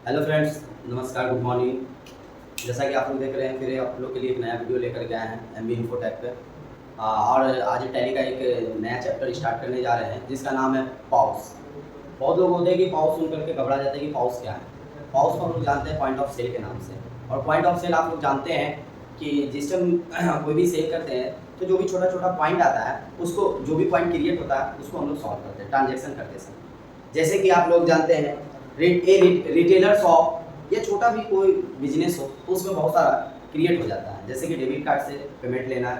Hello friends, नमस्कार, good morning. जैसा कि आप लोग देख रहे हैं, फिर आप लोग के लिए एक नया वीडियो लेकर के आए हैं एम बी इन्फोटेक पे। और आज टैली का एक नया चैप्टर स्टार्ट करने जा रहे हैं जिसका नाम है पाउस। बहुत लोग होते हैं कि पाउस सुन करके घबरा जाते हैं कि पाउस क्या है। पाउस को हम लोग जानते हैं पॉइंट ऑफ सेल के नाम से। और पॉइंट ऑफ सेल आप लोग जानते हैं कि जिससे हम कोई भी सेल करते हैं तो जो भी छोटा छोटा पॉइंट आता है उसको, जो भी पॉइंट क्रिएट होता है उसको हम लोग सॉल्व करते हैं ट्रांजेक्शन करते समय। जैसे कि आप लोग जानते हैं रिटेलर शॉप या छोटा भी कोई बिजनेस हो तो उसमें बहुत सारा क्रिएट हो जाता है। जैसे कि डेबिट कार्ड से पेमेंट लेना,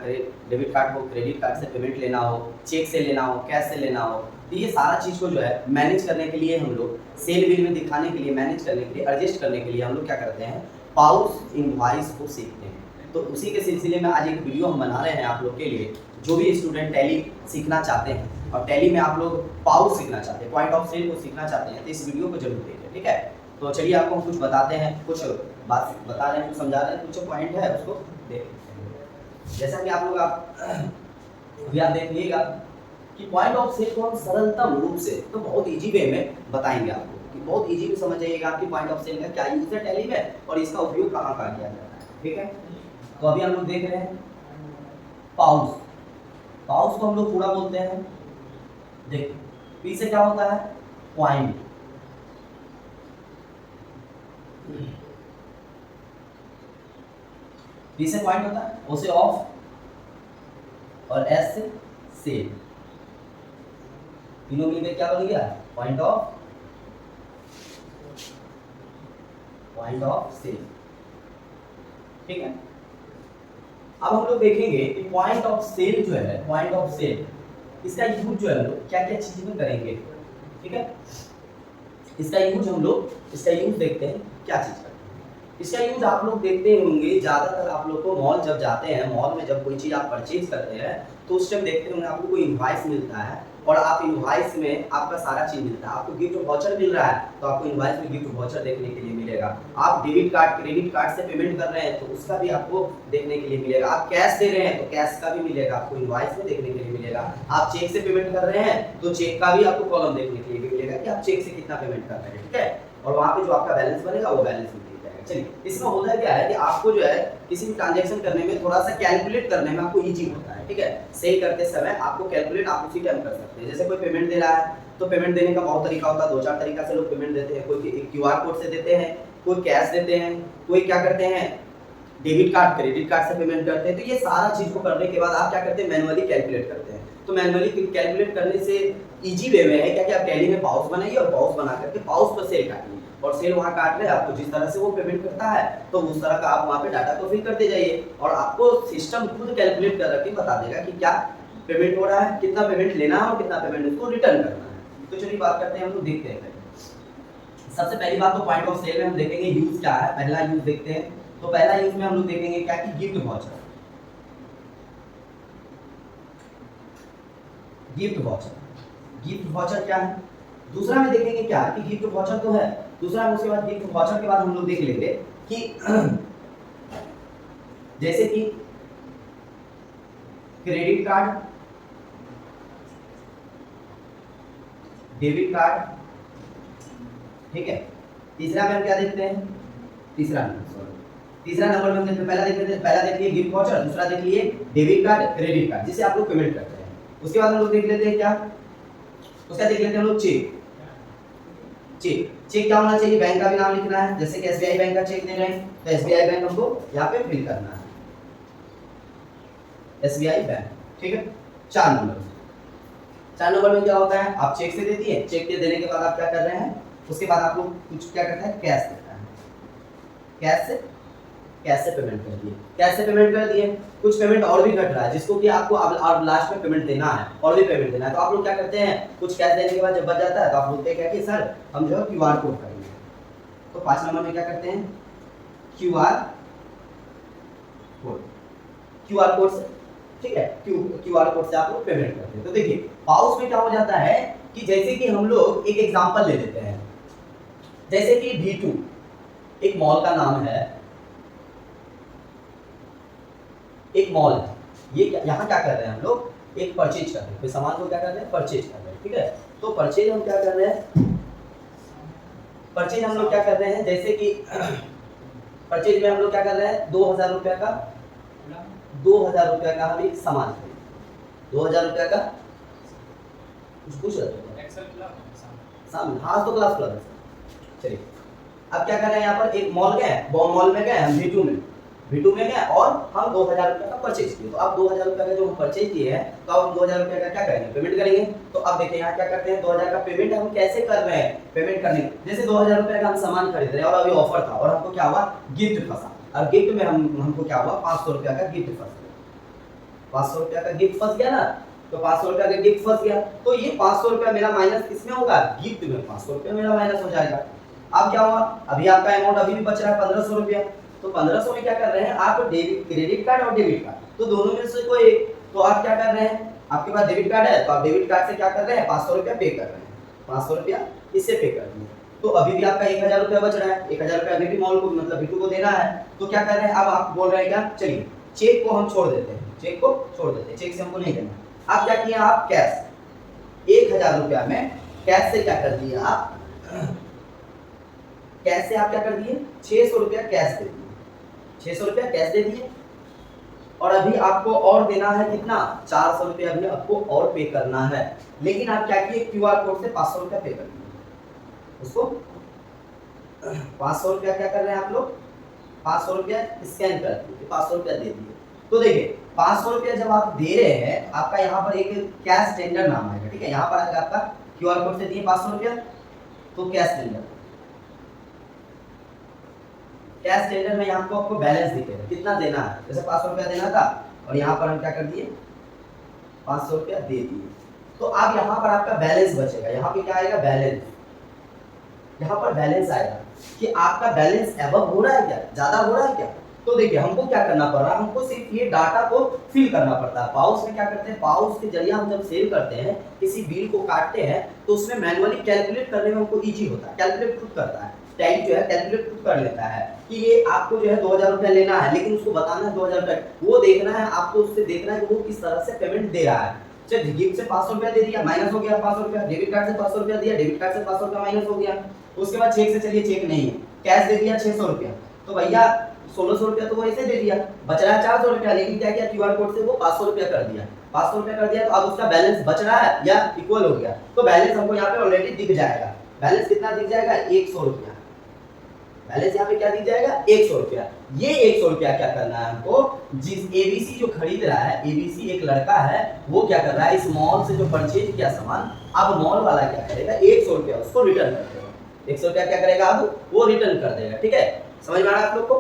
डेबिट कार्ड हो, क्रेडिट कार्ड से पेमेंट लेना हो, चेक से लेना हो, कैश से लेना हो, तो ये सारा चीज़ को जो है मैनेज करने के लिए हम लोग सेल बिल में दिखाने के लिए, मैनेज करने के लिए, एडजस्ट करने के लिए हम लोग क्या करते हैं, पाउस इनवॉइस को सीखते हैं। तो उसी के सिलसिले में आज एक वीडियो हम बना रहे हैं आप लोग के लिए। जो भी स्टूडेंट टैली सीखना चाहते हैं और टैली में आप लोग पाउस सीखना चाहते हैं, पॉइंट ऑफ सेल को सीखना चाहते हैं, तो इस वीडियो को जरूर देखें, ठीक है। तो चलिए आपको हम कुछ बताते हैं, कुछ बात बता रहे हैं, कुछ समझा रहे हैं, कुछ पॉइंट है उसको देख। जैसा कि अभी आप देखिएगा कि पॉइंट ऑफ सेल को हम सरलतम रूप से, तो बहुत इजी वे में बताएंगे आपको कि बहुत इजी में समझ जाइएगा कि पॉइंट ऑफ सेल का क्या यूज है टैली में और इसका उपयोग कहाँ कहाँ किया जाता है, ठीक है। तो अभी हम लोग देख रहे हैं पाउस। पाउस को हम लोग पूरा बोलते हैं। देख, पी से क्या होता है, पॉइंट। पी से पॉइंट होता है, ओ से ऑफ और एस से सेल। तीनों मिलकर क्या बन गया, पॉइंट ऑफ सेल, ठीक है। अब हम लोग देखेंगे कि पॉइंट ऑफ सेल जो है, पॉइंट ऑफ सेल इसका यूज जो है हम लोग क्या क्या चीज में करेंगे, ठीक है। इसका यूज देखते हैं क्या चीज करते हैं। इसका यूज आप लोग देखते होंगे ज्यादातर, आप लोग को मॉल जब जाते हैं, मॉल में जब कोई चीज आप परचेज करते हैं तो उस टाइम देखते होंगे आपको कोई इनवॉइस मिलता है और आप इनवॉइस में आपका सारा चीज मिलता है। आपको गिफ्ट वाउचर मिल रहा है तो आपको इनवॉइस में गिफ्ट वाउचर देखने के लिए मिलेगा। आप डेबिट कार्ड, क्रेडिट कार्ड से पेमेंट कर रहे हैं तो उसका भी आपको देखने के लिए मिलेगा। आप कैश दे रहे हैं तो कैश का भी मिलेगा, आपको इनवॉइस में देखने के लिए मिलेगा। आप चेक से पेमेंट कर रहे हैं तो चेक का भी आपको कॉलम देखने के लिए भी मिलेगा कि आप चेक से कितना पेमेंट कर रहे हैं, ठीक है। और वहाँ पे जो आपका बैलेंस बनेगा वो बैलेंस में दिया जाएगा। चलिए, इसमें होता क्या है कि आपको जो है किसी भी ट्रांजैक्शन करने में, थोड़ा सा कैलकुलेट करने में आपको इजी होता है, ठीक है। सेल करते समय आपको कैलकुलेट आप उसी टाइम कर सकते हैं। जैसे कोई पेमेंट दे रहा है तो पेमेंट देने का बहुत तरीका होता है, दो चार तरीका से लोग पेमेंट देते हैं। कोई क्यूआर कोड से देते हैं, कोई कैश देते हैं, कोई क्या करते हैं, डेबिट कार्ड, क्रेडिट कार्ड से पेमेंट करते हैं। तो ये सारा चीज को करने के बाद आप क्या करते हैं, मैनुअली कैलकुलेट करते हैं। तो मैनुअली कैलकुलेट करने से इजी वे में है क्या कि आप टैली में पाउस बनाइए और पाउस बना करके पाउस पर सेल काटिए और सेल वहाँ काट रहे हैं आपको जिस तरह से वो पेमेंट करता है तो उस तरह का आप वहाँ पे डाटा को फिल करते जाइए और आपको सिस्टम खुद कैलकुलेट कर रखे बता देगा कि क्या पेमेंट हो रहा है, कितना पेमेंट लेना है और कितना पेमेंट उसको रिटर्न करना है। तो चलिए बात करते हैं, हम लोग देखते हैं। सबसे पहली बात तो पॉइंट ऑफ सेल में हम देखेंगे यूज क्या है। पहला यूज देखते हैं, तो पहला यूज में हम लोग देखेंगे क्या कि गिफ्ट वाउचर। गिफ्ट वाउचर क्या है। दूसरा में देखेंगे क्या कि गिफ्ट वाउचर तो है, दूसरा में उसके बाद गिफ्ट वाउचर के बाद हम लोग देख लेंगे कि जैसे कि क्रेडिट कार्ड, डेबिट कार्ड, ठीक है। तीसरा में हम क्या देखते हैं, तीसरा नंबर में हम देखते हैं, पहला देख लिए गिफ्ट वाउचर, दूसरा देख लिए डेबिट कार्ड, क्रेडिट कार्ड जिसे आप लोग पेमेंट करते हैं। उसके बाद हम लोग देख लेते हैं क्या, उसका देख लेते हैं हम लोग चेक। चेक क्या होना चाहिए, बैंक का भी नाम लिखना है। जैसे कि एसबीआई बैंक का चेक दे रहे हैं तो एसबीआई बैंक हमको यहाँ पे फिल करना है, एसबीआई बैंक, ठीक है। 4 नंबर में क्या होता है, आप चेक से दे दिए, चेक के देने के बाद आप क्या कर रहे हैं, उसके बाद आप लोग कुछ क्या करते हैं, कैश देता है, कैश से पेमेंट कर दिए। कुछ पेमेंट और भी घट रहा है जिसको कि आपको अब लास्ट में पेमेंट देना है और भी पेमेंट देना है, तो आप लोग क्या करते हैं, कुछ कैश देने के बाद जब बच जाता है तो आप बोलते हैं क्या कि सर हम जो है क्यूआर कोड करेंगे। तो 5 नंबर में क्या करते हैं, क्यूआर कोड से, ठीक है, क्यूआर कोड से आप लोग पेमेंट करते हैं। तो देखिए पाउस में क्या हो जाता है कि जैसे कि हम लोग एक एग्जांपल ले लेते हैं, जैसे कि V2 एक मॉल का नाम है, एक मॉल है। ये यहाँ क्या कर रहे हैं हम लोग, एक परचेज कर रहे हैं, कोई सामान को क्या कर रहे हैं, परचेज कर रहे हैं, ठीक है। तो परचेज हम क्या कर रहे हैं, परचेज हम लोग क्या कर रहे हैं, जैसे कि परचेज में हम लोग क्या कर रहे हैं, 2000 रुपया का 2000 रुपया का हम एक सामान खरीदे, 2000 रुपया का कुछ पूछ रहे थे सामने, हाँ तो क्लास क्लास। चलिए अब क्या कर रहे हैं, यहाँ पर एक मॉल गए, मॉल में गए हम V2 में गए और हम 2000 रुपये का परचेज किए। तो अब 2000 रुपये का जो हम परचेज किए हैं, तो अब हम 2000 रुपये का क्या करेंगे, पेमेंट करेंगे। तो अब देखिए यहाँ क्या करते हैं, 2000 का पेमेंट हम कैसे कर रहे हैं, पेमेंट करने जैसे 2000 रुपये का हम सामान खरीद रहे हैं और अभी ऑफर था और हमको क्या हुआ, गिफ्ट फंसा, और गिफ्ट में हमको क्या हुआ, 500 रुपया का गिफ्ट फंस गया, 500 रुपया का गिफ्ट फंस गया ना। तो 500 रुपया का गिफ्ट फंस गया, तो ये 500 रुपया मेरा माइनस किसमें होगा, गिफ्ट में 500 रुपया मेरा माइनस हो जाएगा। अब क्या हुआ, अभी आपका अमाउंट अभी भी बच रहा है 1500 रुपया। तो 1500 में क्या कर रहे हैं आप, क्रेडिट कार्ड और डेबिट कार्ड, तो दोनों में से कोई एक। तो आप क्या कर रहे हैं, आपके पास डेबिट कार्ड है तो आप डेबिट कार्ड से क्या कर रहे हैं, 500 रुपया पे कर रहे हैं, 500 रुपया इससे पे कर दिए। तो अभी भी आपका 1000 रुपया बच रहा है, 1000 रुपया अभी भी मॉल को मतलब V2 को देना है। तो क्या कर रहे हैं, अब आप बोल रहे हैं क्या, चलिए चेक को हम छोड़ देते हैं, चेक को छोड़ देते हैं, चेक से हमको नहीं देना। आप क्या किए, आप कैश 1000 रुपया में कैश से क्या कर दिए आप, कैश से आप क्या कर दिए, 600 रुपया कैश दे दिए, 600 रुपया कैश दे दिए। और अभी आपको और देना है कितना, 400 रुपया अभी आपको और पे करना है। लेकिन आप क्या किए, क्यूआर कोड से 500 रुपया पे कर दिए उसको, 500 रुपया क्या कर रहे हैं आप लोग, 500 रुपया स्कैन कर दिए, 500 रुपया दे दिए। तो देखिए 500 रुपया जब आप दे रहे हैं, आपका यहाँ पर एक कैश टेंडर नाम आएगा, ठीक है, यहाँ पर आएगा आपका क्यूआर कोड से दिए 500 रुपया, तो कैश टेंडर, कैश टेंडर में यहाँ आपको बैलेंस दिखेगा कितना देना है, जैसे 500 रुपया देना था और यहाँ पर हम क्या कर दिए, 500 रुपया दे दिए। तो अब यहाँ पर आपका बैलेंस बचेगा, यहाँ पे क्या आएगा, बैलेंस, यहाँ पर बैलेंस आएगा कि आपका बैलेंस एबव हो रहा है क्या, ज्यादा हो रहा है क्या। तो देखिए हमको क्या करना पड़ रहा है, हमको सिर्फ ये डाटा को फिल करना पड़ता है। पाउच में क्या करते हैं, पाउच के जरिए हम जब सेल करते हैं, किसी बिल को काटते हैं, तो उसमें मैनुअली कैलकुलेट करने में हमको इजी होता है, कैलकुलेट खुद करता है, टैली जो है कैलकुलेट खुद कर लेता है कि ये आपको जो है 2000 रुपया लेना है, लेकिन उसको बताना है 2000 रुपया, वो देखना है आपको, उससे देखना है कि वो किस तरह से पेमेंट दे रहा है। चलिए गिफ्ट से 500 रुपया दे दिया, माइनस हो गया 500 रुपया, डेबिट कार्ड से 500 रुपया दिया, डेबिट कार्ड से 500 रुपया माइनस हो गया। उसके बाद चेक से, चलिए चेक नहीं है, कैश दे दिया 600 रुपया, तो भैया 1600 रुपया तो वो ऐसे दे दिया, बच रहा है 400 रुपया, लेकिन क्या किया, क्यूआर कोड से वो 500 रुपया कर दिया, 500 रुपया कर दिया। तो अब उसका बैलेंस बच रहा है या इक्वल हो गया, तो बैलेंस हमको यहाँ पे ऑलरेडी दिख जाएगा। बैलेंस कितना दिख जाएगा, 100 रुपया, बैलेंस यहाँ पे क्या दिख जाएगा, 100 रुपया। ये 100 रुपया क्या करना है हमको, जिस एबीसी जो खरीद रहा है, एबीसी एक लड़का है, वो क्या कर रहा है, इस मॉल से जो परचेज किया सामान, अब मॉल वाला क्या करेगा, 100 रुपया उसको रिटर्न कर देगा, 100 रुपया क्या करेगा, अब वो रिटर्न कर देगा। ठीक है, समझ में आ रहा है आप लोग को,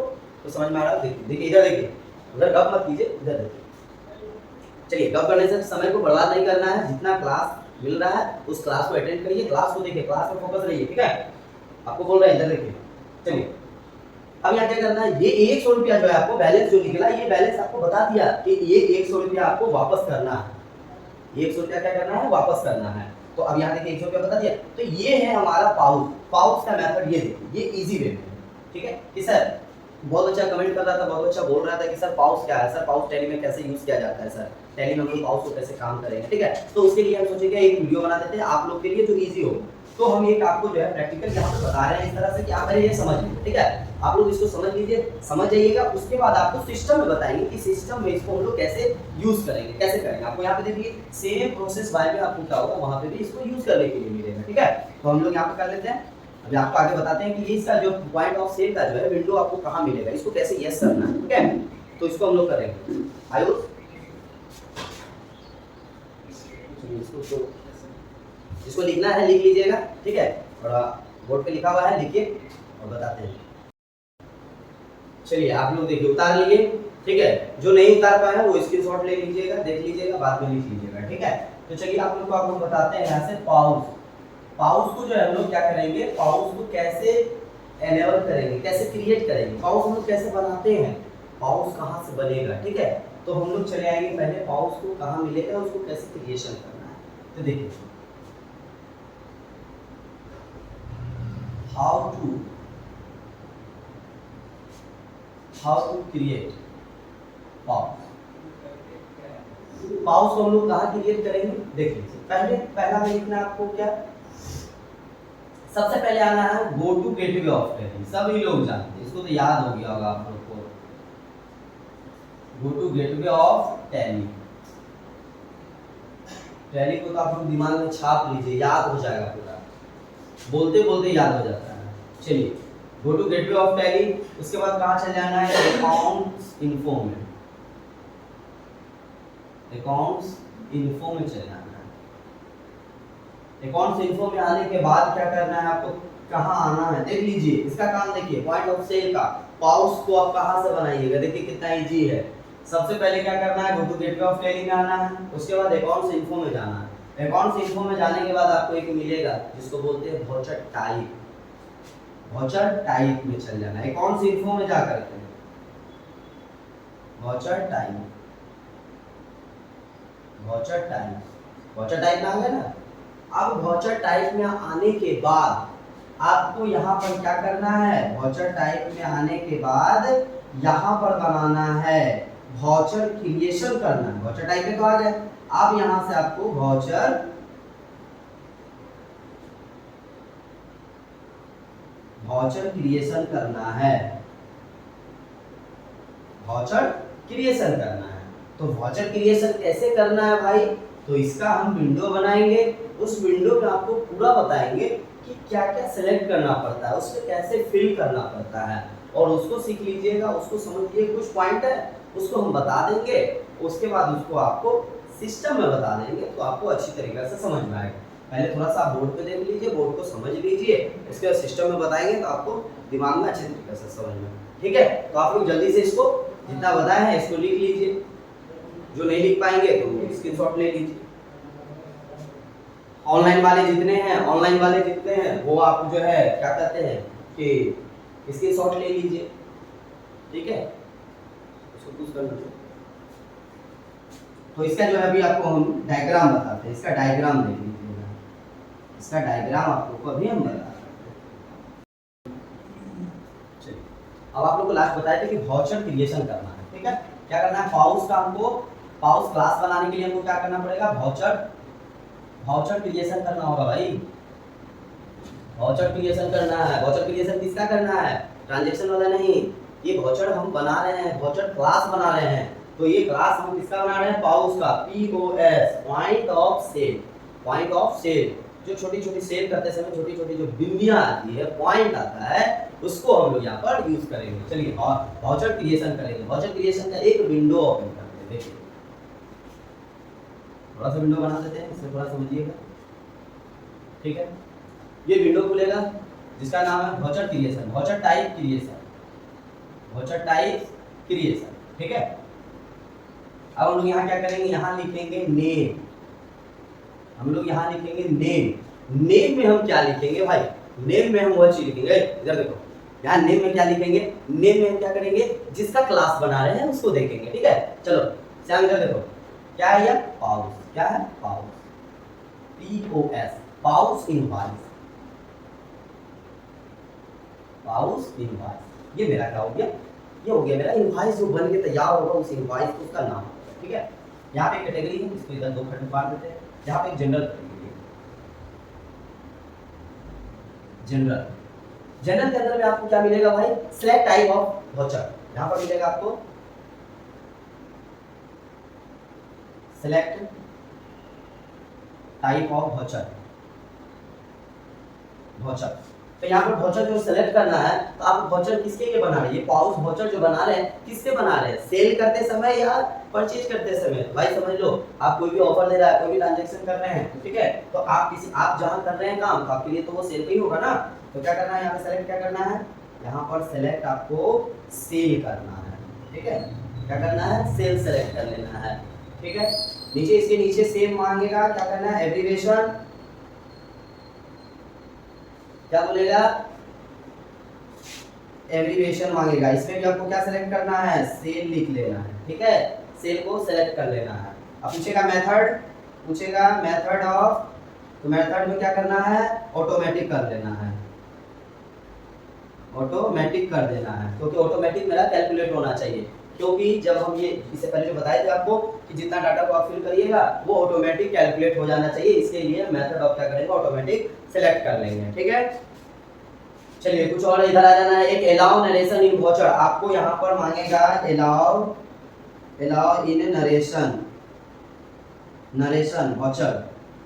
तो समझ में आ रहा है, देखिए देखिए इधर देखिए, उधर गप मत कीजिए, इधर देखिए। चलिए गप करने से समय को बर्बाद नहीं करना है, जितना क्लास मिल रहा है उस क्लास को अटेंड करिए, क्लास को देखिए, क्लास में फोकस रहिए, ठीक है। आपको बोल रहा है इधर देखिए। चलिए अब यहाँ क्या करना है, ये 100 रुपया जो है आपको बैलेंस जो निकला, ये बैलेंस आपको बता दिया कि ये 100 रुपया आपको वापस करना है, 100 रुपया क्या करना है, वापस करना है। तो अब यहाँ देखिए 100 रुपया बता दिया, तो ये है हमारा पाउच, पाउच का मेथड ये देखिए, ये इजी वे में, ठीक है। कि सर बहुत अच्छा कमेंट कर रहा था, बहुत अच्छा बोल रहा था कि सर पाउच क्या है, सर पाउच टैली में कैसे यूज किया जाता है, सर टैली में हम लोग पाउच को कैसे काम करेंगे, ठीक है। तो उसके लिए हम सोचेंगे एक वीडियो बना देते हैं आप लोग के लिए जो इजी हो। तो हम एक आपको जो है प्रैक्टिकल यहाँ पे बता रहे हैं इस तरह से कि आप पहले ये समझ लीजिए, ठीक है। आप लोग इसको समझ लीजिए, समझ जाइएगा, उसके बाद आपको सिस्टम में बताएंगे कि सिस्टम में इसको हम लोग कैसे यूज करेंगे, कैसे करेंगे। आपको यहाँ पे देखिए सेम प्रोसेस बाय में आपको क्या होगा, वहाँ पे भी इसको यूज करने के लिए मिलेगा, ठीक है। तो हम लोग यहाँ पे कर लेते हैं, अभी आपको आगे बताते हैं कि ये इसका जो पॉइंट ऑफ सेल का जो है विंडो आपको कहाँ मिलेगा, इसको कैसे यस करना है, ठीक है। तो इसको हम लोग करेंगे, आयुष इसको लिखना है, लिख लीजिएगा, ठीक है। और बोर्ड पे लिखा हुआ है, लिखिए और बताते हैं। चलिए आप लोग देखिए, उतार लीजिए, ठीक है। जो नहीं उतार पाए वो स्क्रीनशॉट ले लीजिएगा, देख लीजिएगा, बाद में लिख लीजिएगा, ठीक है। तो चलिए आप लोग को आप लोग बताते हैं यहाँ से पाउच, पाउच को जो है हम लोग क्या करेंगे, पाउच को कैसे एनेबल करेंगे, कैसे क्रिएट करेंगे, पाउच हम लोग कैसे बनाते हैं, पाउच कहाँ से बनेगा, ठीक है। तो हम लोग चले आएंगे पहले पाउच को कहाँ मिलेगा, उसको कैसे क्रिएशन करना है। तो देखिए how to create pouch. Pouch को हम लोग कहाँ क्रिएट करेंगे, देखिए पहले पहला में लिखना आपको क्या, सबसे पहले आना है go to gateway of Tally, सभी लोग जानते हैं इसको, तो याद हो गया होगा आप लोग को। Go to gateway of Tally, Tally को तो आप लोग दिमाग में छाप लीजिए, याद हो जाएगा पूरा, बोलते बोलते याद हो जाता है। चलिए go to gateway of Tally, उसके बाद कहाँ चले जाना है, अकाउंट्स इन्फो में, अकाउंट्स इन्फो में चले जाना है। अकाउंट्स इन्फो में आने के बाद क्या करना है आपको, कहाँ आना है, देख लीजिए इसका काम देखिए, पॉइंट ऑफ सेल का पाउच को आप कहाँ से बनाइएगा, देखिए कितना इजी है। सबसे पहले क्या करना है, go to gateway of Tally में आना है, उसके बाद अकाउंट्स इन्फो में जाना है। अकाउंट्स इन्फो में जाने के बाद आपको एक मिलेगा जिसको बोलते हैं वाउचर टाइप, वाउचर टाइप में चल जाना है। अकाउंट्स इन्फो में जा करके voucher type, voucher type, voucher type में आ गया ना। अब वाउचर टाइप में आने के बाद आपको यहाँ पर क्या करना है, वाउचर टाइप में आने के बाद यहाँ पर बनाना है वाउचर क्रिएशन करना है। वाउचर टाइप में तो आ गया, अब यहाँ से आपको वाउचर क्रिएशन करना है, वाउचर क्रिएशन करना है। तो वाउचर क्रिएशन कैसे करना है भाई, तो इसका हम विंडो बनाएंगे, उस विंडो में आपको पूरा बताएंगे कि क्या क्या सिलेक्ट करना पड़ता है, उसमें कैसे फिल करना पड़ता है, और उसको सीख लीजिएगा, उसको समझिए, कुछ पॉइंट है उसको हम बता देंगे, उसके बाद उसको आपको सिस्टम में बता देंगे, तो आपको अच्छी तरीके से समझ में आएगा। पहले थोड़ा सा बोर्ड पे देख लीजिए, बोर्ड को समझ लीजिए, इसके बाद सिस्टम में बताएंगे तो आपको दिमाग में अच्छे तरीके से समझ में, ठीक है। तो आप लोग जल्दी से इसको जितना बताया है इसको लिख लीजिए, जो नहीं लिख पाएंगे तो स्क्रीनशॉट ले लीजिए। ऑनलाइन वाले जितने हैं वो आप जो है क्या कहते हैं कि स्क्रीनशॉट ले लीजिए, ठीक है, इसको कुछ कर लीजिए। तो इसका जो है अभी आपको हम डायग्राम बताते हैं, इसका डायग्राम देख लीजिएगा, इसका डायग्राम आप लोग को अभी हम बताते हैं। चलिए अब आप लोग को लास्ट बताया था कि वाउचर क्रिएशन करना है, ठीक है। क्या करना है, पाउच का हमको पाउच क्लास बनाने के लिए हमको क्या करना पड़ेगा, वाउचर क्रिएशन करना होगा भाई, वाउचर क्रिएशन करना है। वाउचर क्रिएशन किसका करना है, ट्रांजैक्शन वाला नहीं, ये वाउचर हम बना रहे हैं, वाउचर क्लास बना रहे हैं। तो ये क्लास हम किसका बना रहे हैं, पाउच का, POS, point of sale, point of sale, जो छोटी छोटी सेल करते समय छोटी छोटी जो बिंदियां आती है, पॉइंट आता है, उसको हम लोग यहाँ पर यूज करेंगे। चलिए और वाउचर क्रिएशन करेंगे। वाउचर क्रिएशन का एक विंडो ओपन करते हैं, देखिए थोड़ा सा विंडो बना देते हैं, इसमें थोड़ा समझिएगा, ठीक है। ये विंडो खुलेगा जिसका नाम है voucher creation, voucher type creation, voucher type creation, ठीक है। अब हम लोग यहाँ क्या करेंगे, यहाँ लिखेंगे नेम, हम लोग यहाँ लिखेंगे नेम। नेम में हम क्या लिखेंगे भाई, नेम में हम वह चीज लिखेंगे, इधर देखो, यहाँ नेम में क्या लिखेंगे, नेम में हम क्या करेंगे, जिसका क्लास बना रहे हैं उसको देखेंगे, ठीक है। चलो श्याम इधर देखो, क्या है ये, पाउच, क्या है, pouch, POS, pouch invoice, pouch invoice. ये मेरा क्या हो गया, ये हो गया मेरा इनवॉइस, जो बन के तैयार होगा उस इनवॉइस को उसका नाम होगा, ठीक है। यहाँ पे कैटेगरी है, इसको इधर दो खंड बांट देते हैं। यहाँ पे जनरल कैटेगरी है, जनरल, जनरल के अंदर में आपको क्या मिलेगा भाई, सिलेक्ट टाइप ऑफ वाउचर, यहाँ पर मिलेगा आपको select type of voucher, voucher. तो यहाँ पर वाउचर जो सेलेक्ट करना है, तो आप वाउचर किसके लिए बना रहे हैं, पाउच वाउचर जो बना रहे हैं किससे बना रहे हैं, सेल करते समय या परचेज करते समय। भाई समझ लो, आप कोई भी ऑफर दे रहा है, कोई भी ट्रांजैक्शन कर रहे हैं, ठीक है, तो आप जहाँ कर रहे हैं काम, तो आपके लिए तो वो सेल का ही होगा ना। तो क्या करना है, यहाँ पे सेलेक्ट क्या करना है, यहाँ पर सेलेक्ट आपको सेल करना है, ठीक है। क्या करना है, सेल सेलेक्ट कर लेना है, ठीक है। नीचे इसके नीचे सेम मांगेगा, क्या करना है, एब्रिविएशन, क्या बोलेगा, एब्रिविएशन मांगेगा। इसमें भी आपको क्या सेलेक्ट करना है, सेल लिख लेना है, ठीक है, सेल को सेलेक्ट कर लेना है। अब पूछेगा मेथड, पूछेगा मेथड ऑफ, तो मेथड में क्या करना है, ऑटोमेटिक कर लेना है, ऑटोमेटिक कर देना है, क्योंकि ऑटोमेटिक मेरा कैलकुलेट होना चाहिए। क्योंकि जब हम ये इससे पहले जो बताए थे आपको कि जितना डाटा को आप फिल करिएगा वो ऑटोमेटिक कैलकुलेट हो जाना चाहिए, इसके लिए मेथड ऑफ क्या करेंगे, ऑटोमेटिक सेलेक्ट कर लेंगे। ठीक है, चलिए कुछ और इधर आ जाना है। एक अलाउ नरेशन इन वाउचर, आपको यहाँ पर मांगेगा अलाउ इन नरेशन वाउचर,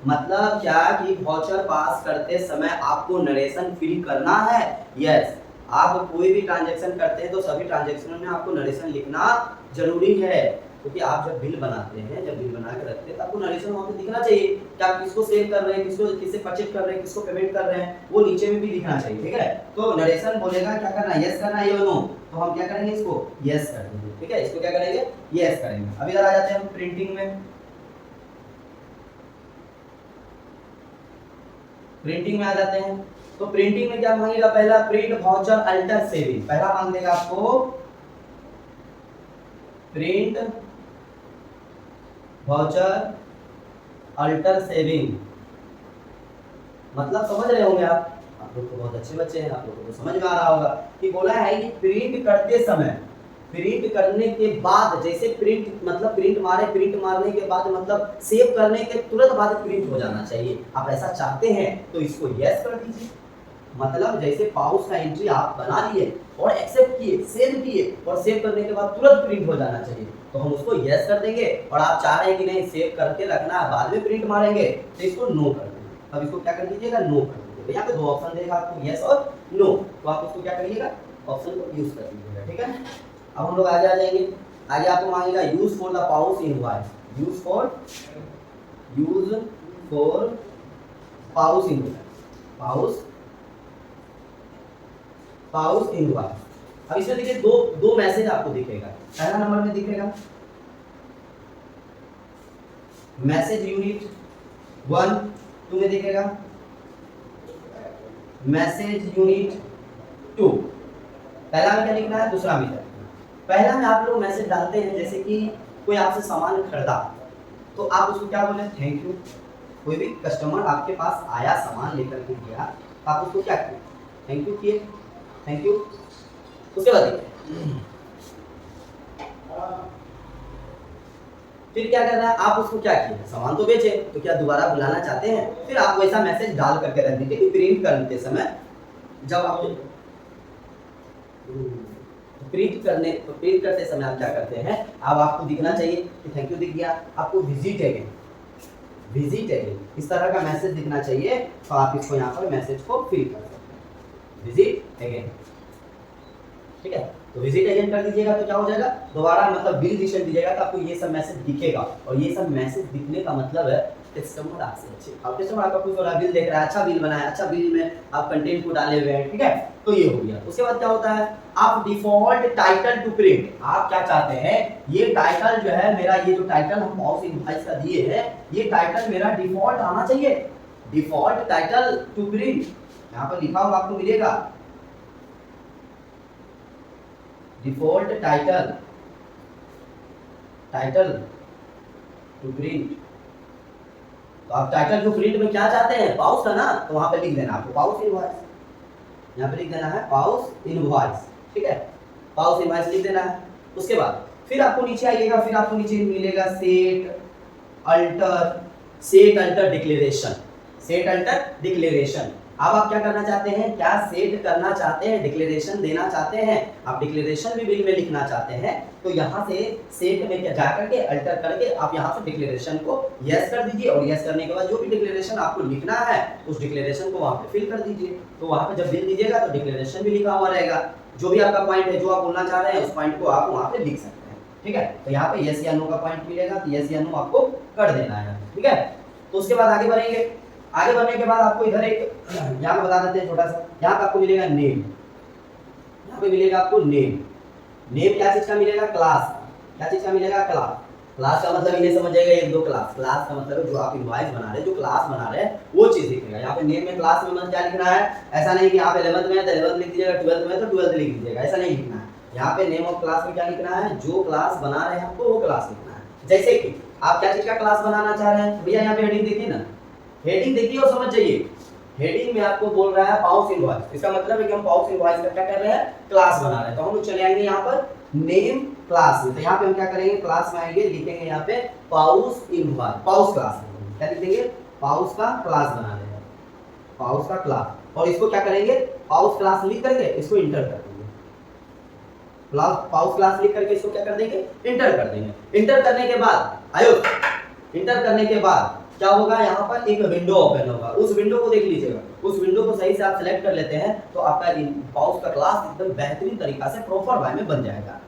मतलब क्या कि वाउचर पास करते समय आपको नरेशन फिल करना है। यस, आप कोई भी ट्रांजैक्शन करते हैं तो सभी ट्रांजैक्शनों में आपको नरेशन लिखना जरूरी है, क्योंकि आप जब बिल बनाते हैं, जब बिल बना के रखते हैं तो आपको नरेशन वहाँ पे दिखना चाहिए कि आप किसको सेल कर रहे हैं, किससे परचेज कर रहे हैं, किसको पेमेंट कर रहे हैं, वो नीचे में भी लिखना चाहिए। ठीक है, तो नरेशन बोलेगा क्या करना है, यस करना है, ये नो, तो हम क्या करेंगे, इसको यस कर देंगे। ठीक है, इसको क्या करेंगे, यस करेंगे। अब इधर आ जाते हैं हम प्रिंटिंग में। प्रिंटिंग में आ जाते हैं, तो प्रिंटिंग में क्या मांगेगा, पहला प्रिंट वाउचर अल्टर सेविंग, पहला मांग देगा आपको प्रिंट वाउचर अल्टर सेविंग, मतलब समझ रहे होंगे आप लोग तो बहुत अच्छे बच्चे हैं, आप लोगों को तो समझ में आ रहा होगा कि बोला है कि प्रिंट करते समय, प्रिंट करने के बाद, जैसे प्रिंट मतलब प्रिंट मारने के बाद मतलब सेव करने के तुरंत बाद प्रिंट हो जाना चाहिए। आप ऐसा चाहते हैं तो इसको यस कर दीजिए, मतलब जैसे पाउच का एंट्री आप बना लिए और एक्सेप्ट किए, सेव किए और सेव करने के बाद तुरंत प्रिंट हो जाना चाहिए, तो हम उसको यस कर देंगे। और आप चाह रहे हैं कि नहीं सेव करके रखना है, बाद में प्रिंट मारेंगे, तो इसको नो कर देंगे। अब इसको क्या कर दीजिएगा, नो कर दीजिएगा। यहाँ पे दो ऑप्शन देगा आपको, यस और नो, तो आप इसको क्या करिएगा, ऑप्शन को यूज कर दीजिएगा। ठीक है, अब हम लोग आगे आ जाएंगे। आगे आपको मांगेगा use for the pouch invoice, use for pouch invoice, pouch invoice. अब इसमें देखिए दो मैसेज आपको दिखेगा। पहला नंबर में दिखेगा मैसेज यूनिट 1, 2 में दिखेगा मैसेज यूनिट 2। पहला में क्या लिखना है, दूसरा में क्या लिखना है। पहला में आप लोग मैसेज डालते हैं, जैसे कि कोई आपसे सामान खरीदा तो आप उसको क्या बोले, थैंक यू। कोई भी कस्टमर आपके पास आया, सामान लेकर के गया, तो आप उसको क्या किए, थैंक यू किए, थैंक यू। उसके बाद फिर क्या करना है, आप उसको क्या किए, सामान तो बेचे, तो क्या दोबारा बुलाना चाहते हैं, फिर आप वैसा मैसेज डाल करके रख दीजिए कि प्रिंट करते समय, जब आप प्रिंट करते समय आप क्या करते हैं, अब आपको दिखना चाहिए कि थैंक यू दिख गया, आपको विजिट अगेन इस तरह का मैसेज दिखना चाहिए, तो आप इसको यहाँ पर मैसेज को फिल कर सकते हैं, विजिट अगेन। ठीक है, तो विजिट अगेन कर दीजिएगा तो क्या हो जाएगा, दोबारा मतलब बिल रिसेंट दीजिएगा तो आपको ये सब मैसेज दिखेगा, और ये सब मैसेज दिखने का मतलब है कस्टमर आपसे अच्छे, अब कस्टमर आपका खुश हो रहा है, बिल देख रहा है, अच्छा बिल बनाया, अच्छा बिल में आप कंटेंट को डाले हुए हैं। ठीक है, तो ये हो गया। उसके बाद क्या होता है, आप डिफॉल्ट टाइटल टू प्रिंट, आप क्या चाहते हैं, ये टाइटल जो है मेरा, ये जो टाइटल हम पाउच इनवॉइस का दिए हैं, ये टाइटल मेरा डिफॉल्ट आना चाहिए, डिफॉल्ट टाइटल टू प्रिंट, यहाँ पर लिखा हुआ आपको मिलेगा डिफॉल्ट टाइटल टू प्रिंट। तो आप टाइटल टू प्रिंट में क्या चाहते हैं, पाउच का ना, तो वहां पे लिख देना आपको पाउच इनवॉइस, यहाँ पे लिख देना है पाउच इनवॉइस। ठीक है, पाउच इनवॉइस लिख देना है। उसके बाद फिर आपको नीचे आइएगा, फिर आपको नीचे मिलेगा सेट अल्टर डिक्लेरेशन। अब आप क्या करना चाहते हैं, क्या सेट करना चाहते हैं, डिक्लेरेशन देना चाहते हैं, आप डिक्लेरेशन भी बिल में लिखना चाहते हैं, तो यहाँ से सेट में जा करके अल्टर करके आप यहाँ से डिक्लेरेशन को यस कर दीजिए, और यस करने के बाद जो भी डिक्लेरेशन आपको लिखना है उस डिक्लेरेशन को वहाँ पे फिल कर दीजिए। तो वहाँ पे जब बिल दीजिएगा तो डिक्लेरेशन भी लिखा हुआ रहेगा, जो भी आपका पॉइंट है, जो आप बोलना चाह रहे हैं उस पॉइंट को आप वहाँ पे लिख सकते हैं। ठीक है, तो यहाँ पे यस या नो का पॉइंट मिलेगा, तो यस या नो आपको कर देना है। ठीक है, तो उसके बाद आगे बढ़ेंगे। आगे बढ़ने के बाद आपको इधर एक यहाँ पे बता देते हैं छोटा सा, यहाँ पे आपको मिलेगा नेम, यहाँ पे मिलेगा आपको नेम क्या चीज का मिलेगा, क्लास, क्या चीज का मिलेगा, क्लास का मतलब इन्हें समझ जाएगा, एक दो क्लास का मतलब है जो आप इनवॉइस बना रहे हैं, जो क्लास बना रहे हैं वो चीज दिखेगा। यहाँ पे नेम में क्लास में मतलब क्या लिखना है, ऐसा नहीं कि आप 11th में है तो 11th लिख दीजिएगा, 12th में है तो 12th लिख दीजिएगा, ऐसा नहीं लिखना है। यहाँ पे नेम ऑफ क्लास में क्या लिखना है, जो क्लास बना रहे हैं आपको वो क्लास लिखना है। जैसे कि आप क्या चीज का क्लास बनाना चाह रहे हैं, भैया यहाँ पे हेडिंग देखिए ना, हेडिंग देखिए और समझ जाइए, हेडिंग में आपको बोल रहा है पाउच इनवॉइस, इसका मतलब है कि हम पाउच इनवॉइस का क्या कर रहे हैं, क्लास बना रहे हैं। तो हम लोग चले आएंगे यहाँ पर नेम क्लास में, तो यहाँ पे हम क्या करेंगे, क्लास में आएंगे, लिखेंगे यहाँ पे पाउस इनवार, पाउस क्लास, क्या लिख देंगे, पाउस का क्लास बना देंगे, पाउस का क्लास, और इसको क्या करेंगे, पाउस क्लास लिख करके इसको इंटर कर देंगे, पाउस क्लास लिख करके इसको क्या कर देंगे, इंटर कर देंगे। इंटर करने के बाद आयो, इंटर करने के बाद क्या होगा, यहाँ पर एक विंडो ओपन होगा, उस विंडो को देख लीजिएगा, उस विंडो को सही से आप सेलेक्ट कर लेते हैं तो आपका पाउस का क्लास एकदम बेहतरीन तरीका से प्रॉपर वे में बन जाएगा।